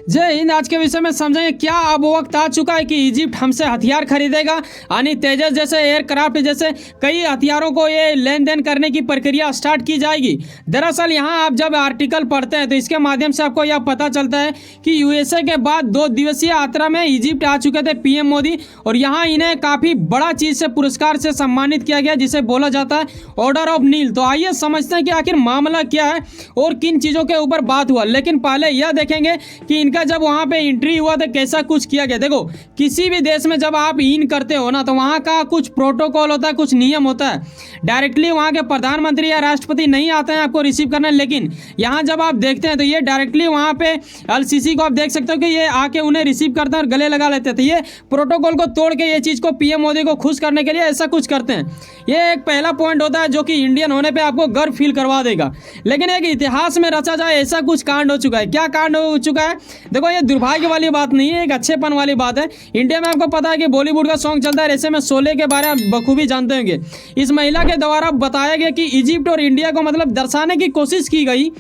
जय हिंद। आज के विषय में समझेंगे क्या अब वक्त आ चुका है कि इजिप्ट हमसे हथियार खरीदेगा, यानी तेजस जैसे एयरक्राफ्ट जैसे कई हथियारों को ये लेन देन करने की प्रक्रिया स्टार्ट की जाएगी। दरअसल यहाँ आप जब आर्टिकल पढ़ते हैं तो इसके माध्यम से आपको यह पता चलता है कि यूएसए के बाद 2 दिवसीय यात्रा में इजिप्ट आ चुके थे पीएम मोदी, और यहाँ इन्हें काफ़ी बड़ा चीज़ से पुरस्कार से सम्मानित किया गया जिसे बोला जाता है ऑर्डर ऑफ नील। तो आइए समझते हैं कि आखिर मामला क्या है और किन चीज़ों के ऊपर बात हुआ। लेकिन पहले यह देखेंगे कि इनका जब वहाँ पे एंट्री हुआ तो कैसा कुछ किया गया। देखो, किसी भी देश में जब आप इन करते हो ना तो वहाँ का कुछ प्रोटोकॉल होता है, कुछ नियम होता है। डायरेक्टली वहाँ के प्रधानमंत्री या राष्ट्रपति नहीं आते हैं आपको रिसीव करने, लेकिन यहाँ जब आप देखते हैं तो ये डायरेक्टली वहाँ पे एलसीसी को आप देख सकते हो कि ये आके उन्हें रिसीव करते हैं और गले लगा लेते थे। ये प्रोटोकॉल को तोड़ के ये चीज़ को पीएम मोदी को खुश करने के लिए ऐसा कुछ करते हैं। ये एक पहला पॉइंट होता है जो कि इंडियन होने पे आपको गर्व फील करवा देगा। लेकिन एक इतिहास में रचा जाए ऐसा कुछ कांड हो चुका है। क्या कांड हो चुका है? देखो, ये दुर्भाग्य वाली बात नहीं है, एक अच्छेपन वाली बात है। इंडिया में आपको पता है कि बॉलीवुड का सॉन्ग चलता है, ऐसे में शोले के बारे में बखूबी जानते होंगे। इस महिला के द्वारा बताया गया कि इजिप्ट और इंडिया को मतलब दर्शाने की कोशिश की गई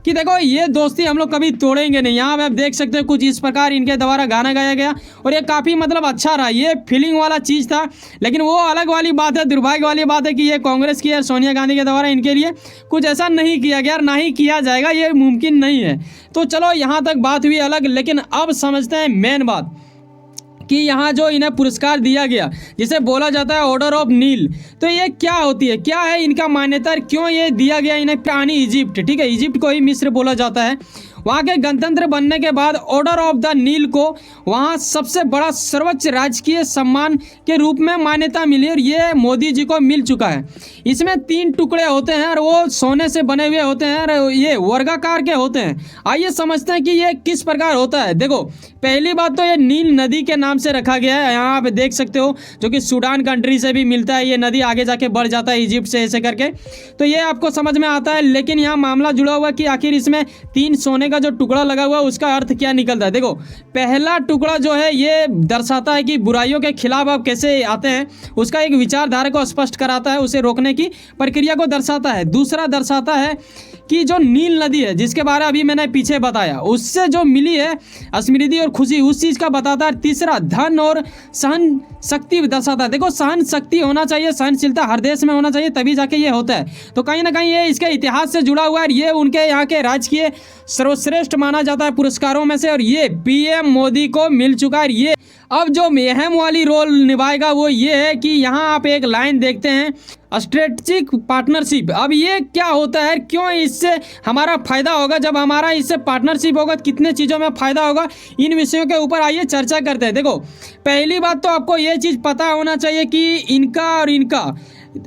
कि देखो ये दोस्ती हम लोग कभी तोड़ेंगे नहीं। यहाँ आप देख सकते हो कुछ इस प्रकार इनके द्वारा गाना गाया गया और ये काफ़ी मतलब अच्छा रहा, ये फीलिंग वाला चीज़ था। लेकिन वो अलग वाली बात है, दुर्भाग्य वाली बात है कि ये कांग्रेस की और सोनिया गांधी के द्वारा इनके लिए कुछ ऐसा नहीं किया गया और ना ही किया जाएगा, ये मुमकिन नहीं है। तो चलो यहाँ तक बात हुई अलग, लेकिन अब समझते हैं मेन बात कि यहाँ जो इन्हें पुरस्कार दिया गया जिसे बोला जाता है ऑर्डर ऑफ नील, तो ये क्या होती है, क्या है इनका मान्यता, क्यों ये दिया गया इन्हें? प्राणी इजिप्ट, ठीक है, इजिप्ट को ही मिस्र बोला जाता है। वहाँ के गणतंत्र बनने के बाद ऑर्डर ऑफ द नील को वहाँ सबसे बड़ा सर्वोच्च राजकीय सम्मान के रूप में मान्यता मिली और ये मोदी जी को मिल चुका है। इसमें 3 टुकड़े होते हैं और वो सोने से बने हुए होते हैं और ये वर्गाकार के होते हैं। आइए समझते हैं कि ये किस प्रकार होता है। देखो, पहली बात तो ये नील नदी के नाम से रखा गया है, यहाँ आप देख सकते हो, जो कि सूडान कंट्री से भी मिलता है। ये नदी आगे जाके बढ़ जाता है इजिप्ट से ऐसे करके, तो ये आपको समझ में आता है। लेकिन यहाँ मामला जुड़ा हुआ कि आखिर इसमें 3 सोने का जो टुकड़ा लगा हुआ है उसका अर्थ क्या निकलता है। देखो, पहला टुकड़ा जो है ये दर्शाता है कि बुराइयों के खिलाफ आप कैसे आते हैं, उसका एक विचारधारा को स्पष्ट कराता है, उसे रोकने की प्रक्रिया को दर्शाता है। दूसरा दर्शाता है कि जो नील नदी है जिसके बारे अभी मैंने पीछे बताया, उससे जो मिली है समृद्धि और खुशी, उस चीज़ का बताता है। तीसरा धन और सहन शक्ति दर्शाता है। देखो, सहन शक्ति होना चाहिए, सहनशीलता हर देश में होना चाहिए, तभी जाके ये होता है। तो कहीं ना कहीं ये इसके इतिहास से जुड़ा हुआ है, ये उनके यहाँ के राजकीय सर्वश्रेष्ठ माना जाता है पुरस्कारों में से, और ये पीएम मोदी को मिल चुका है। ये अब जो अहम वाली रोल निभाएगा वो ये है कि यहाँ आप एक लाइन देखते हैं, स्ट्रेटेजिक पार्टनरशिप। अब ये क्या होता है, क्यों इससे हमारा फायदा होगा, जब हमारा इससे पार्टनरशिप होगा कितने चीज़ों में फायदा होगा, इन विषयों के ऊपर आइए चर्चा करते हैं। देखो, पहली बात तो आपको ये चीज़ पता होना चाहिए कि इनका और इनका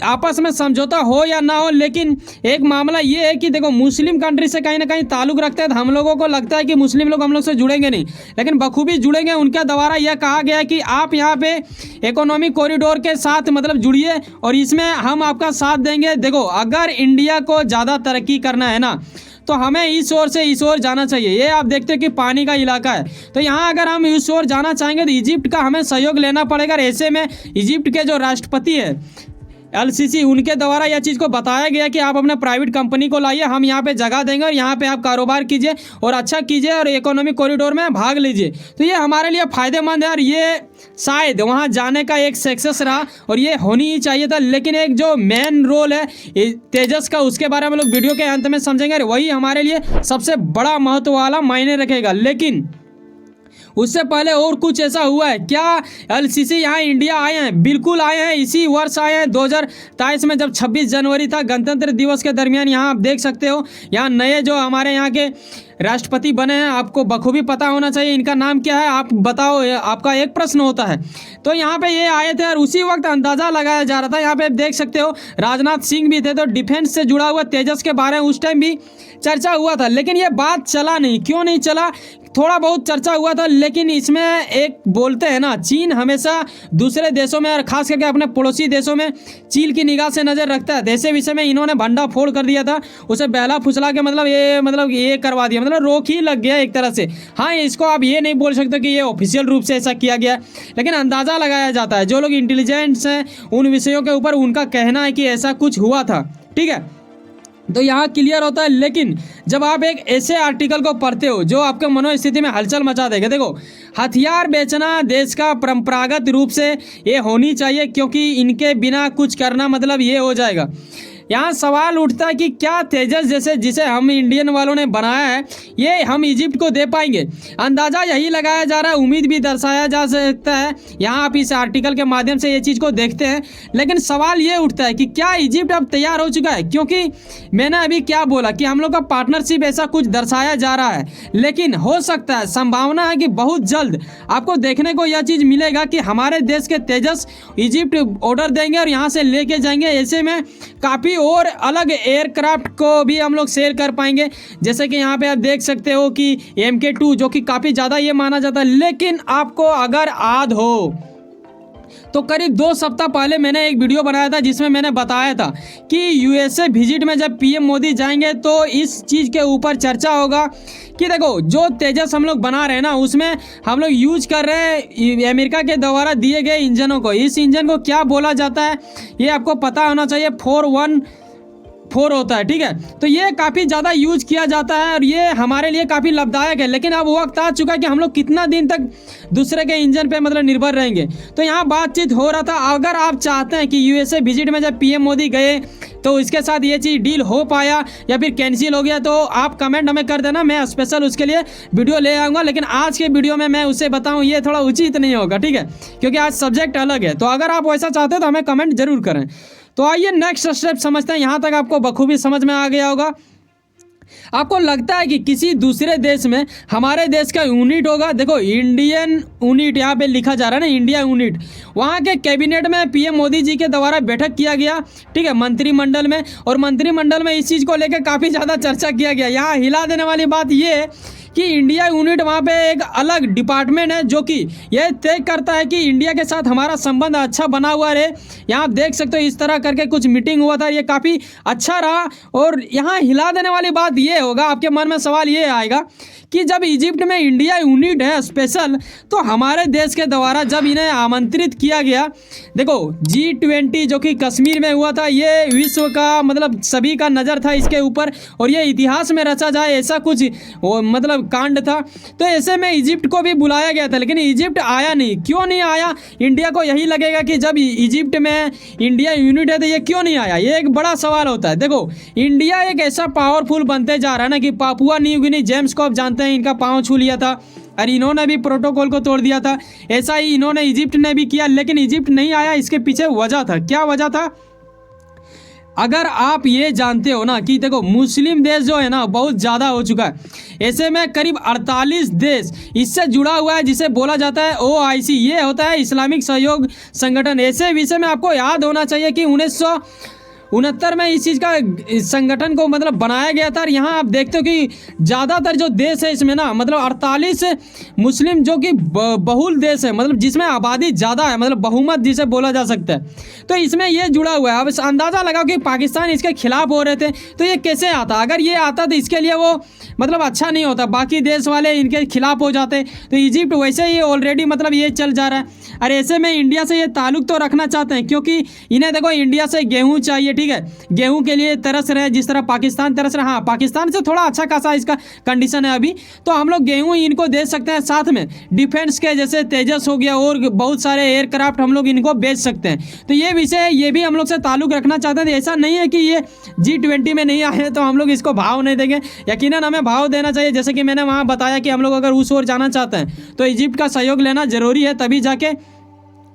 आपस में समझौता हो या ना हो, लेकिन एक मामला ये है कि देखो, मुस्लिम कंट्री से कहीं ना कहीं ताल्लुक़ रखते हैं। तो हम लोगों को लगता है कि मुस्लिम लोग हम लोग से जुड़ेंगे नहीं, लेकिन बखूबी जुड़ेंगे। उनके द्वारा यह कहा गया कि आप यहाँ पे इकोनॉमिक कॉरिडोर के साथ मतलब जुड़िए और इसमें हम आपका साथ देंगे। देखो, अगर इंडिया को ज़्यादा तरक्की करना है ना तो हमें इस ओर से इस ओर जाना चाहिए। ये आप देखते हो कि पानी का इलाका है, तो यहाँ अगर हम इस ओर जाना चाहेंगे तो इजिप्ट का हमें सहयोग लेना पड़ेगा। ऐसे में इजिप्ट के जो राष्ट्रपति है एलसीसी, उनके द्वारा यह चीज़ को बताया गया कि आप अपने प्राइवेट कंपनी को लाइए, हम यहाँ पे जगह देंगे और यहाँ पे आप कारोबार कीजिए और अच्छा कीजिए और इकोनॉमिक कॉरिडोर में भाग लीजिए। तो ये हमारे लिए फ़ायदेमंद है और ये शायद वहाँ जाने का एक सक्सेस रहा और ये होनी ही चाहिए था। लेकिन एक जो मेन रोल है तेजस का, उसके बारे में लोग वीडियो के अंत में समझेंगे, वही हमारे लिए सबसे बड़ा महत्व वाला मायने रखेगा। लेकिन उससे पहले और कुछ ऐसा हुआ है क्या? एलसीसी यहाँ इंडिया आए हैं, बिल्कुल आए हैं, इसी वर्ष आए हैं 2023 में, जब 26 जनवरी था गणतंत्र दिवस के दरमियान। यहाँ आप देख सकते हो, यहाँ नए जो हमारे यहाँ के राष्ट्रपति बने हैं, आपको बखूबी पता होना चाहिए इनका नाम क्या है, आप बताओ, आपका एक प्रश्न होता है। तो यहाँ पे ये आए थे और उसी वक्त अंदाज़ा लगाया जा रहा था। यहाँ पे आप देख सकते हो राजनाथ सिंह भी थे, तो डिफेंस से जुड़ा हुआ तेजस के बारे में उस टाइम भी चर्चा हुआ था, लेकिन ये बात चला नहीं। क्यों नहीं चला? थोड़ा बहुत चर्चा हुआ था, लेकिन इसमें एक बोलते हैं ना, चीन हमेशा दूसरे देशों में और खास करके अपने पड़ोसी देशों में चील की निगाह से नज़र रखता है। ऐसे विषय में इन्होंने भंडा फोड़ कर दिया था, उसे बहला फुसला के मतलब ये करवा दिया, मतलब रोक ही लग गया एक तरह से। हाँ, इसको आप ये नहीं बोल सकते कि ये ऑफिशियल रूप से ऐसा किया गया, लेकिन अंदाज़ा लगाया जाता है। जो लोग इंटेलिजेंट्स हैं उन विषयों के ऊपर, उनका कहना है कि ऐसा कुछ हुआ था, ठीक है। तो यहाँ क्लियर होता है। लेकिन जब आप एक ऐसे आर्टिकल को पढ़ते हो जो आपके मनोस्थिति में हलचल मचा देगा, देखो हथियार बेचना देश का परंपरागत रूप से ये होनी चाहिए, क्योंकि इनके बिना कुछ करना मतलब ये हो जाएगा। यहाँ सवाल उठता है कि क्या तेजस जैसे जिसे हम इंडियन वालों ने बनाया है ये हम इजिप्ट को दे पाएंगे। अंदाज़ा यही लगाया जा रहा है, उम्मीद भी दर्शाया जा सकता है। यहाँ आप इस आर्टिकल के माध्यम से ये चीज़ को देखते हैं। लेकिन सवाल ये उठता है कि क्या इजिप्ट अब तैयार हो चुका है, क्योंकि मैंने अभी क्या बोला कि हम लोग का पार्टनरशिप ऐसा कुछ दर्शाया जा रहा है। लेकिन हो सकता है, संभावना है कि बहुत जल्द आपको देखने को यह चीज़ मिलेगा कि हमारे देश के तेजस इजिप्ट ऑर्डर देंगे और यहाँ से लेके जाएंगे। ऐसे में काफ़ी और अलग एयरक्राफ्ट को भी हम लोग सेल कर पाएंगे। जैसे कि यहाँ पे आप देख सकते हो कि MK2 जो कि काफ़ी ज़्यादा ये माना जाता है। लेकिन आपको अगर याद हो तो करीब 2 सप्ताह पहले मैंने एक वीडियो बनाया था जिसमें मैंने बताया था कि USA विजिट में जब PM मोदी जाएंगे तो इस चीज़ के ऊपर चर्चा होगा कि देखो जो तेजस हम लोग बना रहे हैं ना, उसमें हम लोग यूज कर रहे हैं अमेरिका के द्वारा दिए गए इंजनों को। इस इंजन को क्या बोला जाता है ये आपको पता होना चाहिए, 414 होता है, ठीक है। तो ये काफ़ी ज़्यादा यूज किया जाता है और ये हमारे लिए काफ़ी लाभदायक है। लेकिन अब वक्त आ चुका है कि हम लोग कितना दिन तक दूसरे के इंजन पे मतलब निर्भर रहेंगे। तो यहाँ बातचीत हो रहा था, अगर आप चाहते हैं कि USA विजिट में जब PM मोदी गए तो इसके साथ ये चीज़ डील हो पाया या फिर कैंसिल हो गया, तो आप कमेंट हमें कर देना, मैं स्पेशल उसके लिए वीडियो ले आऊँगा। लेकिन आज के वीडियो में मैं उसे बताऊँ ये थोड़ा उचित नहीं होगा, ठीक है, क्योंकि आज सब्जेक्ट अलग है। तो अगर आप वैसा चाहते हैं तो हमें कमेंट जरूर करें। तो आइए नेक्स्ट स्टेप समझते हैं। यहाँ तक आपको बखूबी समझ में आ गया होगा। आपको लगता है कि किसी दूसरे देश में हमारे देश का यूनिट होगा। देखो इंडियन यूनिट यहाँ पे लिखा जा रहा है ना, इंडिया यूनिट। वहाँ के कैबिनेट में PM मोदी जी के द्वारा बैठक किया गया, ठीक है, मंत्रिमंडल में। और मंत्रिमंडल में इस चीज़ को लेकर काफ़ी ज़्यादा चर्चा किया गया। यहाँ हिला देने वाली बात ये है कि इंडिया यूनिट वहाँ पे एक अलग डिपार्टमेंट है जो कि यह तय करता है कि इंडिया के साथ हमारा संबंध अच्छा बना हुआ रहे। यहाँ आप देख सकते हो इस तरह करके कुछ मीटिंग हुआ था, ये काफ़ी अच्छा रहा। और यहाँ हिला देने वाली बात ये होगा, आपके मन में सवाल ये आएगा कि जब इजिप्ट में इंडिया यूनिट है स्पेशल, तो हमारे देश के द्वारा जब इन्हें आमंत्रित किया गया, देखो G20 जो कि कश्मीर में हुआ था, ये विश्व का मतलब सभी का नज़र था इसके ऊपर और ये इतिहास में रचा जाए ऐसा कुछ मतलब कांड था। तो ऐसे में इजिप्ट को भी बुलाया गया था, लेकिन इजिप्ट आया नहीं। क्यों नहीं आया? इंडिया को यही लगेगा कि जब इजिप्ट में इंडिया यूनिट है तो ये क्यों नहीं आया, ये एक बड़ा सवाल होता है। देखो इंडिया एक ऐसा पावरफुल बनते जा रहा है ना कि पापुआ न्यू गिनी, जेम्स को आप जानते हैं, इनका पाँव छू लिया था और इन्होंने भी प्रोटोकॉल को तोड़ दिया था। ऐसा ही इन्होंने इजिप्ट ने भी किया, लेकिन इजिप्ट नहीं आया। इसके पीछे वजह था, क्या वजह था? अगर आप ये जानते हो ना कि देखो मुस्लिम देश जो है ना बहुत ज़्यादा हो चुका है। ऐसे में करीब 48 देश इससे जुड़ा हुआ है जिसे बोला जाता है OIC। ये होता है इस्लामिक सहयोग संगठन। ऐसे विषय में आपको याद होना चाहिए कि 1969 में इस चीज़ का संगठन को मतलब बनाया गया था। और यहाँ आप देखते हो कि ज़्यादातर जो देश है इसमें ना मतलब 48 मुस्लिम जो कि बहुल देश है, मतलब जिसमें आबादी ज़्यादा है, मतलब बहुमत जिसे बोला जा सकता है। तो इसमें ये जुड़ा हुआ है। अब अंदाज़ा लगाओ कि पाकिस्तान इसके खिलाफ हो रहे थे तो ये कैसे आता? अगर ये आता तो इसके लिए वो मतलब अच्छा नहीं होता, बाकी देश वाले इनके खिलाफ हो जाते। तो इजिप्ट वैसे ही ऑलरेडी मतलब ये चल जा रहा है। और ऐसे में इंडिया से ये ताल्लुक़ तो रखना चाहते हैं क्योंकि इन्हें देखो इंडिया से गेहूँ चाहिए, ठीक है, गेहूं के लिए तरस रहे जिस तरह पाकिस्तान तरस रहा। हाँ, पाकिस्तान से थोड़ा अच्छा खासा इसका कंडीशन है अभी, तो हम लोग गेहूं इनको दे सकते हैं। साथ में डिफेंस के जैसे तेजस हो गया और बहुत सारे एयरक्राफ्ट हम लोग इनको बेच सकते हैं। तो ये विषय ये भी हम लोग से ताल्लुक रखना चाहते हैं। ऐसा नहीं है कि ये G20 में नहीं आए तो हम लोग इसको भाव नहीं देंगे, यकीनन हमें भाव देना चाहिए। जैसे कि मैंने वहाँ बताया कि हम लोग अगर उस ओर जाना चाहते हैं तो इजिप्ट का सहयोग लेना जरूरी है, तभी जाके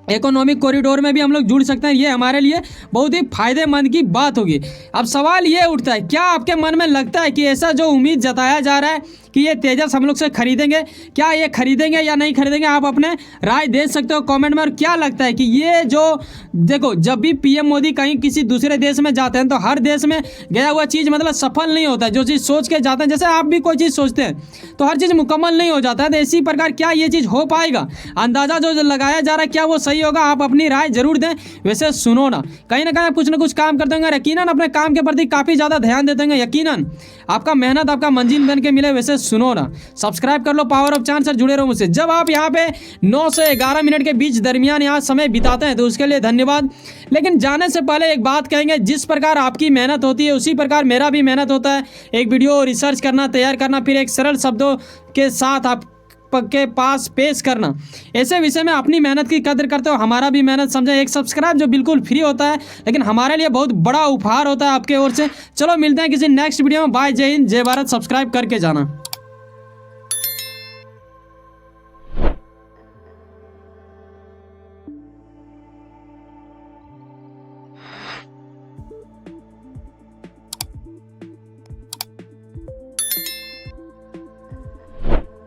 इकोनॉमिक कॉरिडोर में भी हम लोग जुड़ सकते हैं। ये हमारे लिए बहुत ही फायदेमंद की बात होगी। अब सवाल ये उठता है, क्या आपके मन में लगता है कि ऐसा जो उम्मीद जताया जा रहा है कि ये तेजस हम लोग से खरीदेंगे, क्या ये खरीदेंगे या नहीं खरीदेंगे? आप अपने राय दे सकते हो कमेंट में। और क्या लगता है कि ये जो देखो जब भी PM मोदी कहीं किसी दूसरे देश में जाते हैं तो हर देश में गया हुआ चीज़ मतलब सफल नहीं होता है। जो चीज़ सोच के जाते हैं, जैसे आप भी कोई चीज़ सोचते हैं तो हर चीज़ मुकम्मल नहीं हो जाता है। तो इसी प्रकार क्या ये चीज़ हो पाएगा? अंदाज़ा जो लगाया जा रहा है क्या वो सही नहीं होगा, आप अपनी राय जरूर दें। वैसे सुनो ना कहीं आप कुछ ना कुछ काम करते होंगे, यकीनन अपने काम के प्रति काफ़ी ज़्यादा ध्यान देते होंगे, यकीनन आपका मेहनत आपका मंजिल बन के मिले। वैसे सुनो ना, सब्सक्राइब कर लो पावर ऑफ चांद, सर जुड़े रहो मुझसे। जब आप यहाँ पे 9 से 11 मिनट के बीच दरमियान यहाँ समय बिताते हैं तो उसके लिए धन्यवाद। लेकिन जाने से पहले एक बात कहेंगे, जिस प्रकार आपकी मेहनत होती है उसी प्रकार मेरा भी मेहनत होता है। एक वीडियो रिसर्च करना, तैयार करना, फिर एक सरल शब्दों के साथ आप के पास पेश करना, ऐसे विषय में अपनी मेहनत की कदर करते हो। हमारा भी मेहनत समझे, एक सब्सक्राइब जो बिल्कुल फ्री होता है लेकिन हमारे लिए बहुत बड़ा उपहार होता है आपके ओर से। चलो मिलते हैं किसी नेक्स्ट वीडियो में। बाय, जय हिंद, जय भारत। सब्सक्राइब करके जाना।